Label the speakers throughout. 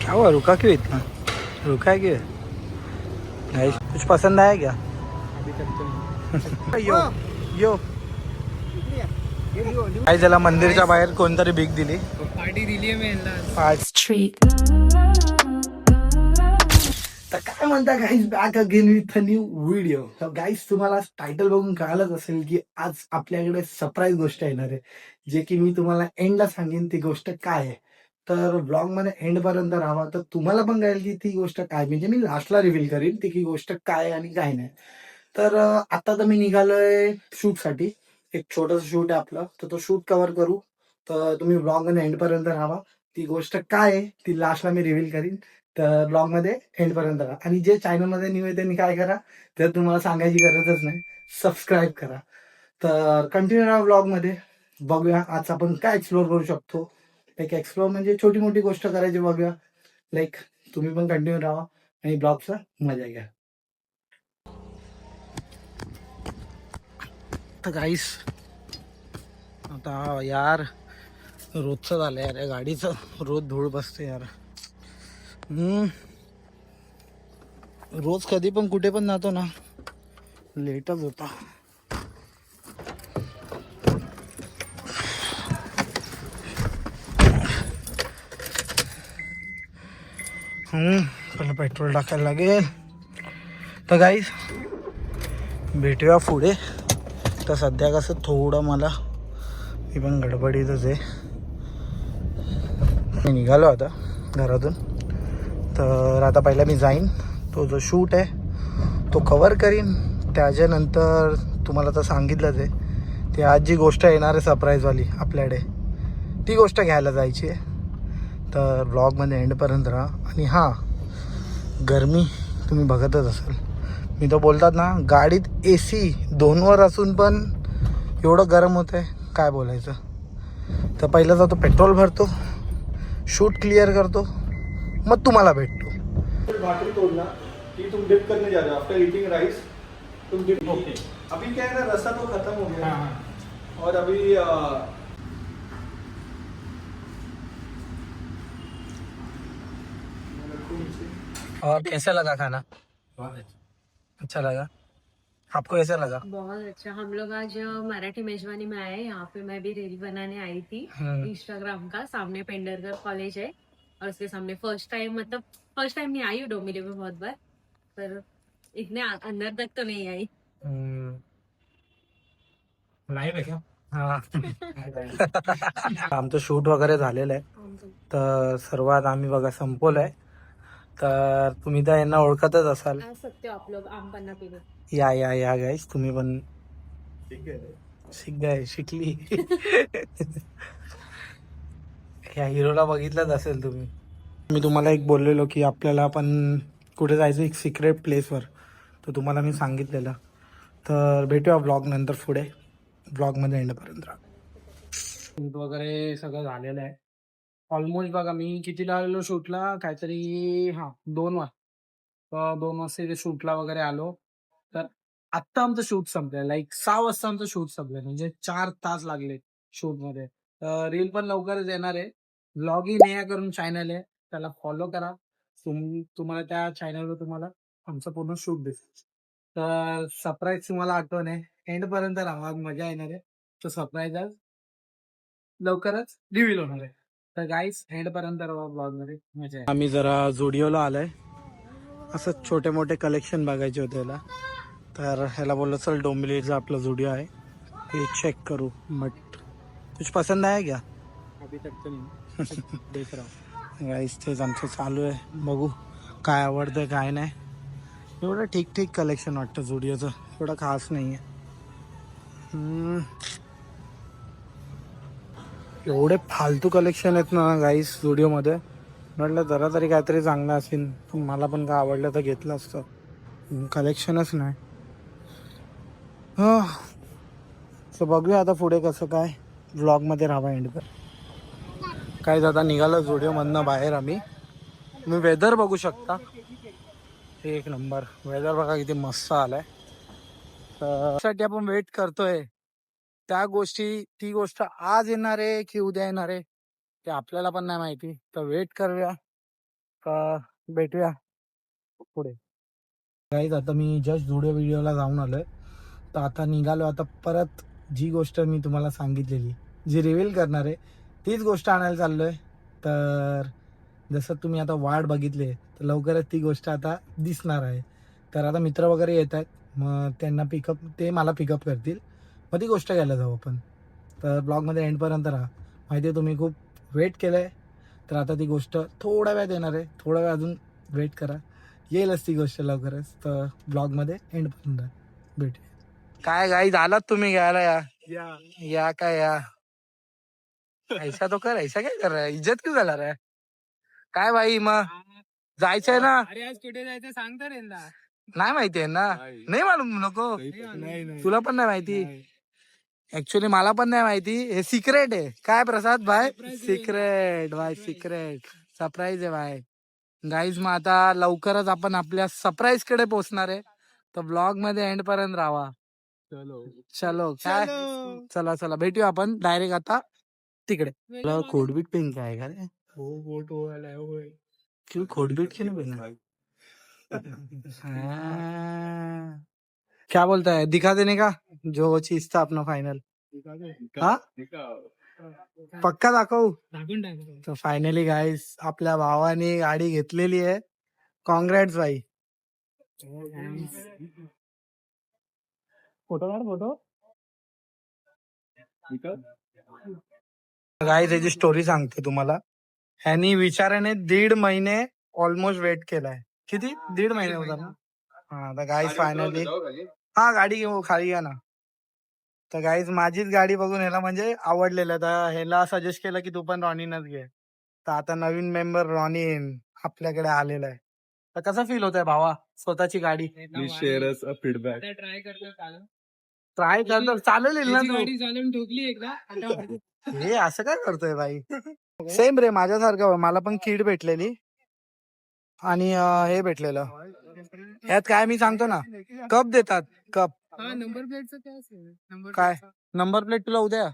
Speaker 1: क्या हुआ, रुका क्यों इतना? रुका है क्यों? गाइस कुछ पसंद आया क्या?
Speaker 2: अभी तक तो नहीं.
Speaker 1: यो यो काय त्याला मंदिरच्या बाहेर कोणतरी भीक दिली.
Speaker 2: पार्टी दिली आहे मी यांना.
Speaker 1: आज तर काय म्हणता guys, back again with a new video. तर गाईज तुम्हाला टायटल बघून कळालंच असेल की आज आपल्याकडे सरप्राईज गोष्ट येणार आहे, जे की मी तुम्हाला एंडला सांगेन ती गोष्ट काय आहे. तर ब्लॉग मध्ये एंड पर्यंत राहा, तर तुम्हाला पण कळेल की ती गोष्ट काय, म्हणजे मी लास्टला रिव्हील करीन ती की गोष्ट काय आहे आणि काय नाही. तर आता तर मी निघालोय शूट साठी. एक छोटस शूट आहे आपलं, तर तो शूट कव्हर करू. तर तुम्ही ब्लॉग मध्ये एंड पर्यंत राहा. ती गोष्ट काय आहे ती लास्टला मी रिव्हील करीन. तर ब्लॉग मध्ये एंड पर्यंत राहा. आणि जे चॅनल मध्ये न्यू आहे त्यांनी काय करा, तर तुम्हाला सांगायची गरजच नाही, सबस्क्राईब करा. तर कंटिन्यू राहा ब्लॉग मध्ये. बघूया आज आपण काय एक्सप्लोर करू शकतो. लाईक एक्सप्लोर म्हणजे छोटी मोठी गोष्ट करायची, बघूया. लाईक तुम्ही पण कंटिन्यू राहा आणि ब्लॉगचा मजा घ्या. तर गाईस आता यार रोजचं झालं यार, या गाडीचं रोज धूळ बसते यार. रोज कधी पण कुठे पण जातो ना, लेटच होता. पहिलं पेट्रोल टाकायला लागेल. तर गाईस भेटूया पुढे. तर सध्या कसं थोडं मला, मी पण गडबडीतच आहे. मी निघालो आता घरातून. तर आता पहिला मी जाईन, तो जो शूट आहे तो कवर करीन. त्याच्यानंतर तुम्हाला तर सांगितलंच आहे, ती आज जी गोष्ट येणार आहे सरप्राईजवाली आपल्याकडे, ती गोष्ट घ्यायला जायची आहे. तर ब्लॉगमध्ये एंडपर्यंत राहा. आणि हां, गरमी तुम्ही बघतच असाल. मी तर बोलतात ना, गाडीत AC 2वर असून पण एवढं गरम होतं आहे, काय बोलायचं. तर पहिलं जातो पेट्रोल भरतो, शूट क्लिअर करतो, मग तुम्हाला भेटतो. भाकरी तोड़ना कि तुम डिप करने जा रहे हो आफ्टर ईटिंग राइस. तुम डिप ओके. अभी क्या है ना, रस्सा तो खत्म हो गया. और अभी और कैसा लगा खाना? अच्छा लगा? आपको कैसा लगा?
Speaker 3: बहुत अच्छा. हम लोग आज मराठी मेजबानी में आए. यहाँ पे मैं भी रील बनाने आई थी इंस्टाग्राम का. सामने पेंडरकर कॉलेज है और उसके सामने फर्स्ट टाइम, मतलब फर्स्ट टाइम नहीं आई हूँ डोमिले में बहुत बार, पर इतने अंदर तक तो नहीं आई.
Speaker 2: लाईव्ह आहे का?
Speaker 1: हा. आमचं शूट वगैरे झालेलं आहे. तर सर्वात आम्ही बघा संपवलंय. तर तुम्ही तर यांना ओळखतच असाल.
Speaker 3: आ सकते हो आप लोग आम पन्ना पीने.
Speaker 1: या या या गाईस, तुम्ही पण शिकली. ह्या हिरोला बघितलंच असेल तुम्ही. मी तुम्हाला एक बोललेलो की आपल्याला पण कुठे जायचं एक सिक्रेट प्लेसवर, तर तुम्हाला मी सांगितलेलं. तर भेटूया ब्लॉग नंतर पुढे. ब्लॉगमध्ये एंडपर्यंत राहा. शूट वगैरे सगळं झालेलं आहे ऑलमोस्ट. बघा मी कितीला आलेलो शूटला, काहीतरी 2 वाजता इथे शूटला वगैरे आलो. तर आत्ता आमचं शूट संपलंय. लाईक 6 वाजता आमचं शूट संपलंय, म्हणजे 4 तास लागले शूटमध्ये. रील पण लवकरच येणार आहे. व्लॉगिंग नेहा करून चॅनल आहे, त्याला फॉलो करा. तुम्हाला त्या चॅनलवर तुम्हाला आमचं पूर्ण शूट दिसेल. तर सरप्राईज तुम्हाला आठवण आहे, एंड पर्यंत राहा, मजा येणार आहे. तो सरप्राईज आज लवकरच रिव्हील होणार आहे. तर गाईस एंड पर्यंत राहा ब्लॉग मध्ये, मजा आहे. आम्ही जरा जुडिओला आलोय, असं छोटे मोठे कलेक्शन बघायचे होते याला. तर ह्याला बोललो चल डोंबिवलीचा आपला जुडिओ आहे, हे चेक करू. बट कुछ पसंद आया क्या?
Speaker 2: अभी तक तो नहीं. देख रहा हूँ.
Speaker 1: गाईस तेच आमचं चालू आहे, बघू काय आवडतं काय नाही. एवढं ठीक ठीक कलेक्शन वाटतं जुडिओचं, एवढं खास नाही आहे. एवढे फालतू कलेक्शन आहेत ना गाईस जुडिओमध्ये. म्हटलं जरा तरी काहीतरी चांगलं असेल, मला पण काय आवडलं तर घेतलं असतं. कलेक्शनच नाही. सो बघूया आता पुढे कसं काय. व्लॉगमध्ये राहा एंड कर. काय आता निघालं जुडिओमधनं बाहेर आम्ही. तुम्ही वेदर बघू शकता, एक नंबर वेदर बघा किती मस्त आलाय. त्यासाठी आपण वेट करतोय. ती गोष्ट आज येणार आहे की उद्या येणार आहे ते आपल्याला पण नाही माहिती. तर वेट करूया तर भेटूया पुढे. गाईज आता मी जस्ट जुडिओ व्हिडिओला जाऊन आलोय. तर आता निघालो. आता परत जी गोष्ट मी तुम्हाला सांगितलेली, जी रिव्हील करणार आहे, तीच गोष्ट आणायला चाललोय. तर जसं तुम्ही आता वाट बघितली तर लवकरच ती गोष्ट आता दिसणार आहे. तर आता मित्र वगैरे येत आहेत, मग त्यांना ते मला पिकअप करतील, मग ती गोष्ट घ्यायला जाऊ आपण. तर ब्लॉगमध्ये एंडपर्यंत राहा. माहिती आहे तुम्ही खूप वेट केलं आहे, तर आता ती गोष्ट थोड्या वेळात येणार आहे. थोडा वेळ अजून वेट करा, येईलच ती गोष्ट लवकरच. तर ब्लॉगमध्ये एंडपर्यंत भेटूया. काय गाईज आलात तुम्ही घ्यायला? या काय या, ऐसा तो कर, ऐसा काय कर रहा है, इज्जत क्यों गला रहा है? काय भाई मग जायचंय ना?
Speaker 2: अरे आज कुठे जायचं सांग तर यंदा.
Speaker 1: नाही माहिती आहे ना? नाही मालूम नको. तुला पण नाही माहिती? ऍक्च्युली मला पण नाही माहिती. हे सिक्रेट आहे. काय प्रसाद भाई? सिक्रेट भाई, सिक्रेट सरप्राईज आहे भाई. गाईज मग आता लवकरच आपण आपल्या सरप्राईज कडे पोहोचणार आहे. तर ब्लॉग मध्ये एंड पर्यंत राहा. चलो काय, चला चला भेटूया आपण डायरेक्ट आता तिकडे. तुला खोडबीट पेन काय का रे? क्यों खोडबीट क्यों नहीं पहना? हाँ। क्या बोलता है, दिखा देने का जो चीज था अपना फाइनल? हाँ पक्का दाखवू?
Speaker 2: दाखवून टाक.
Speaker 1: तर फायनली गाईज आपल्या भावाने गाडी घेतलेली आहे. कॉंग्रॅट्स भाई.
Speaker 2: फोटो काढ फोटो.
Speaker 1: गाईज याची स्टोरी सांगते तुम्हाला. ह्यानी विचाराने 1.5 महिने ऑलमोस्ट वेट केलाय. किती? 1.5 महिने होता ना? हा तर गाईज फायनली, हा गाडी घेऊ खाली या ना. तर गाईज माझीच गाडी बघून ह्याला म्हणजे आवडलेलं, तर ह्याला सजेस्ट केलं की तू पण रॉनीनच घे. तर आता नवीन मेंबर रॉनीन आपल्याकडे आलेला आहे. तर कसं फील होत आहे भावा स्वतःची गाडी?
Speaker 2: फीडबॅक ट्राय करतो चालू.
Speaker 1: ट्राय करतो, चालेल ना
Speaker 2: त्याची
Speaker 1: तू?
Speaker 2: गाडी चालवून ठोकली एकदा आता.
Speaker 1: हे असं काय करतोय भाई? सेम रे माझ्यासारखं, मला पण किट भेटलेली आणि हे भेटलेलं. यात काय मी सांगतो ना, कप देतात, कप.
Speaker 2: हा नंबर प्लेटचं काय असेल? नंबर
Speaker 1: काय नंबर प्लेट तुला उद्या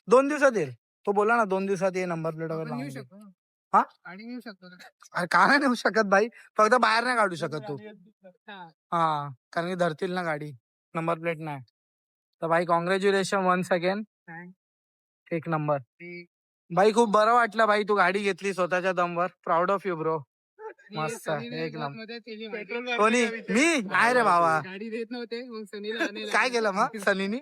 Speaker 1: 2 दिवसात येईल. तो बोला ना 2 दिवसात ये नंबर प्लेट वगैरे
Speaker 2: येऊ
Speaker 1: लावून दे.
Speaker 2: शकतो.
Speaker 1: हा?
Speaker 2: गाडी येऊ शकतो ना.
Speaker 1: अरे का नाही नेऊ शकत भाई? फक्त बाहेर नाही काढू शकत तू.
Speaker 2: हा.
Speaker 1: हा कारण की धरतील ना गाडी, नंबर प्लेट नाही. तर भाई कॉंग्रॅच्युलेशन वन्स अगेन. एक नंबर भाई. खूप बरं वाटलं भाई, तू गाडी घेतली स्वतःच्या दमवर. Proud of you bro. मस्त एक नंबर.
Speaker 2: मदत केली माझी.
Speaker 1: कोणी? मी नाही रे भावा.
Speaker 2: गाडी देत नव्हते मग सनीला आणायला
Speaker 1: काय केलं मग सनीनी?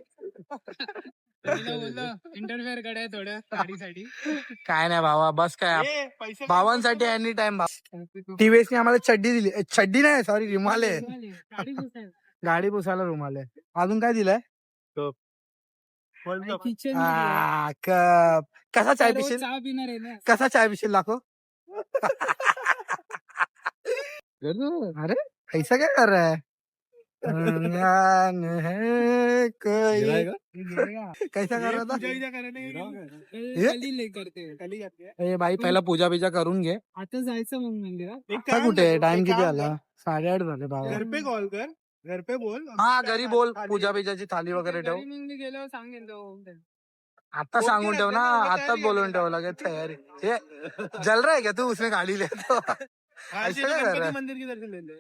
Speaker 2: सनीला बोललं इंटरफेअर कराय थोडं गाडीसाठी.
Speaker 1: काय नाही भावा, बस काय भावांसाठी एनी टाइम. टीव्हीएस ने आम्हाला चड्डी दिली. चड्डी नाही सॉरी, रुमाल आहे.
Speaker 2: गाडी पुसायला.
Speaker 1: गाडी पुसायला रुमाल आहे. अजून काय दिलंय?
Speaker 2: Kitchen
Speaker 1: cup. कसा चाय पिशील?
Speaker 2: चहा पिणार आहे ना.
Speaker 1: कसा चाय पिशील दाखव. अरे ऐसा क्या कर रहा है? कैसा कर रहा था? ए भाई पहिला पूजा बिजा करून घे.
Speaker 2: आता जायचं मग मंदिरात.
Speaker 1: आता कुठे टाइम किती आला? 8:30 झाले बाबा.
Speaker 2: घर पे कॉल कर. घर पे बोल.
Speaker 1: हा घरी बोल, पूजा बिजाची थाली वगैरे ठेव.
Speaker 2: घरी मग मी गेल्यावर सांगेन तो.
Speaker 1: आता सांगून ठेव ना, आताच बोलून ठेव लगेच तयारी. हे जल रहा है क्या तू उसमें गाडी ले तो? ऐसा क्या कर रहा है?
Speaker 2: मंदिर की दर्शन ले.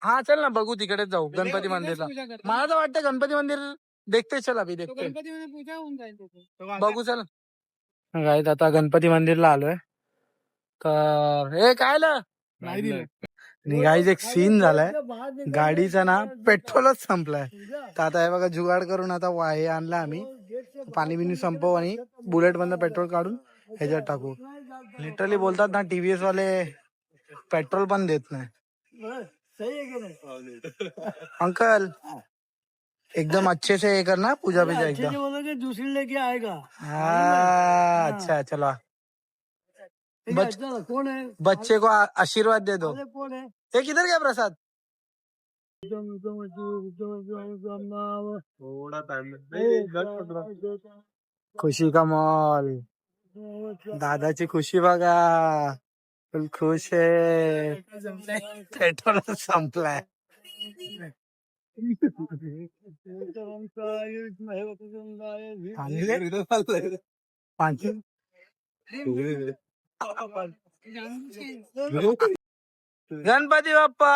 Speaker 1: हा चल ना बघू, तिकडेच जाऊ गणपती मंदिरला. मला तर वाटतं गणपती मंदिर देखते, चल अभि देखते.
Speaker 2: गणपती मध्ये पूजा होऊन जाईल तिथे.
Speaker 1: बघू चल. गाईत आता गणपती मंदिरला आलोय. तर हे काय
Speaker 2: नाही दिलं.
Speaker 1: गाईज एक सीन झालाय, गाडीचा ना पेट्रोलच संपलाय. तर आता हे बघा जुगाड करून आता हे आणलं आम्ही. पाणी बिनी संपवू आणि बुलेट मधनं पेट्रोल काढून ह्याच्यात टाकू. लिटरली बोलतात ना टीव्हीएस वाले पेट्रोल पण देत नाही. अंकल एकदम अच्छे से ये करना पूजा बीजा एकदम.
Speaker 2: दूसरी लेके आएगा.
Speaker 1: हाँ अच्छा चलो.
Speaker 2: कौन है?
Speaker 1: बच्चे को आशीर्वाद दे दो.
Speaker 2: कौन है?
Speaker 1: ये किधर गया प्रसाद?
Speaker 2: थोड़ा टाइम.
Speaker 1: खुशी का मॉल. दादाची खुशी बघा, फुल खुश आहे. पेट्रोल संपलाय. गणपती बाप्पा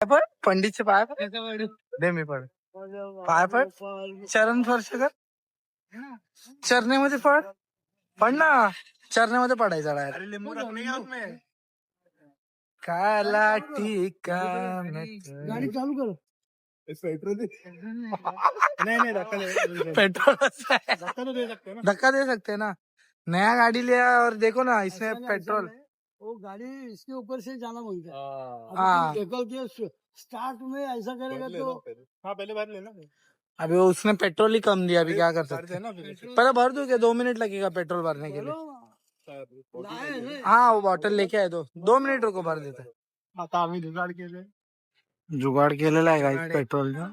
Speaker 1: पाय पड, पंडितचे पाय पड. दे मी पड पाय पड, चरण स्पर्श कर, चरण्यामध्ये पड, पड ना, चरण्यामध्ये पडायचा डायरेक्ट. काला टीका
Speaker 2: गाडी चालू कर. नहीं धक्का
Speaker 1: पेट्रोल
Speaker 2: धक्का तो दे सकते हैं ना.
Speaker 1: धक्का दे सकते हैं ना. नया गाड़ी लिया और देखो ना इसमें पेट्रोल.
Speaker 2: वो गाड़ी इसके ऊपर से जाना बोलते हैं.
Speaker 1: हाँ.
Speaker 2: निकल के स्टार्ट में ऐसा करेगा तो. हाँ पहले बार लेना.
Speaker 1: अभी वो उसने पेट्रोल ही कम दिया, अभी क्या कर सकते हैं.
Speaker 2: ना
Speaker 1: पहले भर दूं क्या, 2 मिनट लगेगा पेट्रोल भरने के लिए. हाँ वो बॉटल लेके आए, 2 मिनिट रुको, भर देते.
Speaker 2: आता आम्ही जुगाड केले.
Speaker 1: जुगाड केलेला आहे गाईस पेट्रोलचा.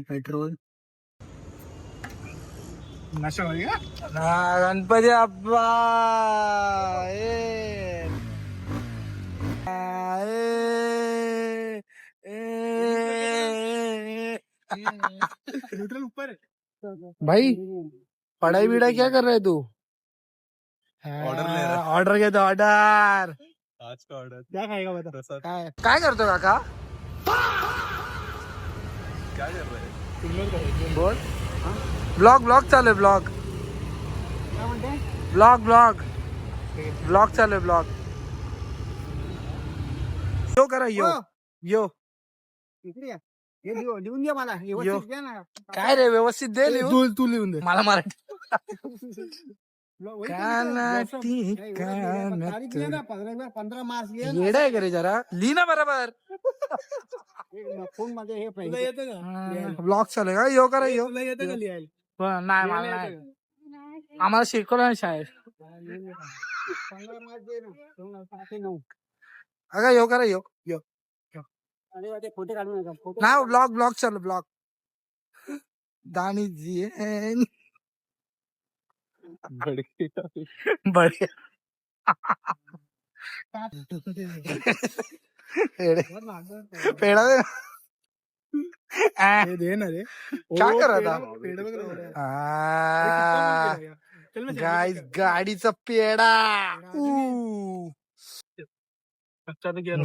Speaker 1: पेट्रोल
Speaker 2: नशा हो गया.
Speaker 1: गणपती बाप्पा ए.
Speaker 2: न्यूट्रल ऊपर है.
Speaker 1: भाई पढ़ाई बिड़ाई क्या कर रहे तू.
Speaker 2: ऑर्डर ले रहा.
Speaker 1: ऑर्डर घेतो, ऑर्डर.
Speaker 2: आज का ऑर्डर क्या खाएगा बता.
Speaker 1: काय काय करतो काका.
Speaker 2: क्या कर रहे.
Speaker 1: बोल. ब्लॉग ब्लॉग चालू आहे, ब्लॉग
Speaker 2: क्या म्हणते.
Speaker 1: ब्लॉग ब्लॉग ब्लॉग चालू आहे, ब्लॉग. यो करा, यो यो.
Speaker 2: इकडे या. हे लिहून घ्या मला.
Speaker 1: यो.
Speaker 2: व्यवस्थित घ्या ना.
Speaker 1: काय रे, व्यवस्थित दे लिहून.
Speaker 2: तू लिहून दे.
Speaker 1: मला मराठी.
Speaker 2: वही
Speaker 1: कानाटी
Speaker 2: तारीख लिया ना. 15 मार्च लिया ना.
Speaker 1: येडा आहे का रे जरा, लिही ना बरोबर.
Speaker 2: फोन मध्ये हे पाहिजे. येतं का.
Speaker 1: ब्लॉग चालू आहे का. यो करा, यो.
Speaker 2: तुला येतं का लिहायला.
Speaker 1: नाही मला नाही, आम्हाला शिकवलं नाही शाळेत.
Speaker 2: 15 मार्च दे ना. 9.
Speaker 1: अगं यो करा, यो यो.
Speaker 2: आणि ते फोटो काढू नका. फोटो
Speaker 1: नाही ब्लॉग ब्लॉग चालू, ब्लॉग. दानी जी बढिया. पेढा दे.
Speaker 2: हे दे ना रे.
Speaker 1: क्या कर रहा था.
Speaker 2: पेड़ वगैरे.
Speaker 1: गाईस गाडीचा पेढा.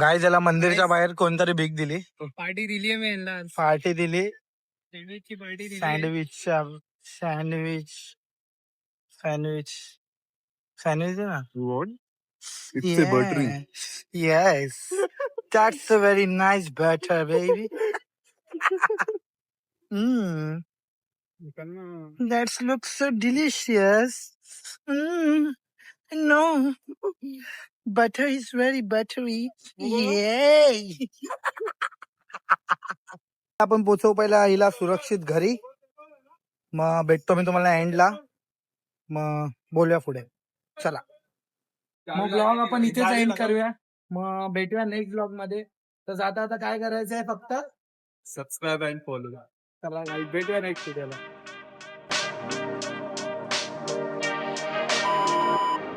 Speaker 1: गाईस याला मंदिरच्या बाहेर कोणतरी भीक दिली,
Speaker 2: पार्टी दिली मी यांना.
Speaker 1: पार्टी दिली.
Speaker 2: सँडविचची पार्टी दिली.
Speaker 1: सँडविच सँडविच सँडविच सँडविच आहे ना.
Speaker 4: It's a buttery.
Speaker 1: Yes, that's a very nice butter, baby. That looks so delicious. No, butter is very buttery. Yay! आपण पोचवू पहिला हिला सुरक्षित घरी, मग भेटतो मी तुम्हाला एंडला, मग बोलूया पुढे. चला मग ब्लॉग आपण इथेच एंड करूया, मग भेटूया नेक्स्ट ब्लॉग मध्ये. तर जाता आता काय करायचं आहे, फक्त
Speaker 4: Subscribe and follow.
Speaker 1: चला भेटूया नेक्स्ट व्हिडिओला.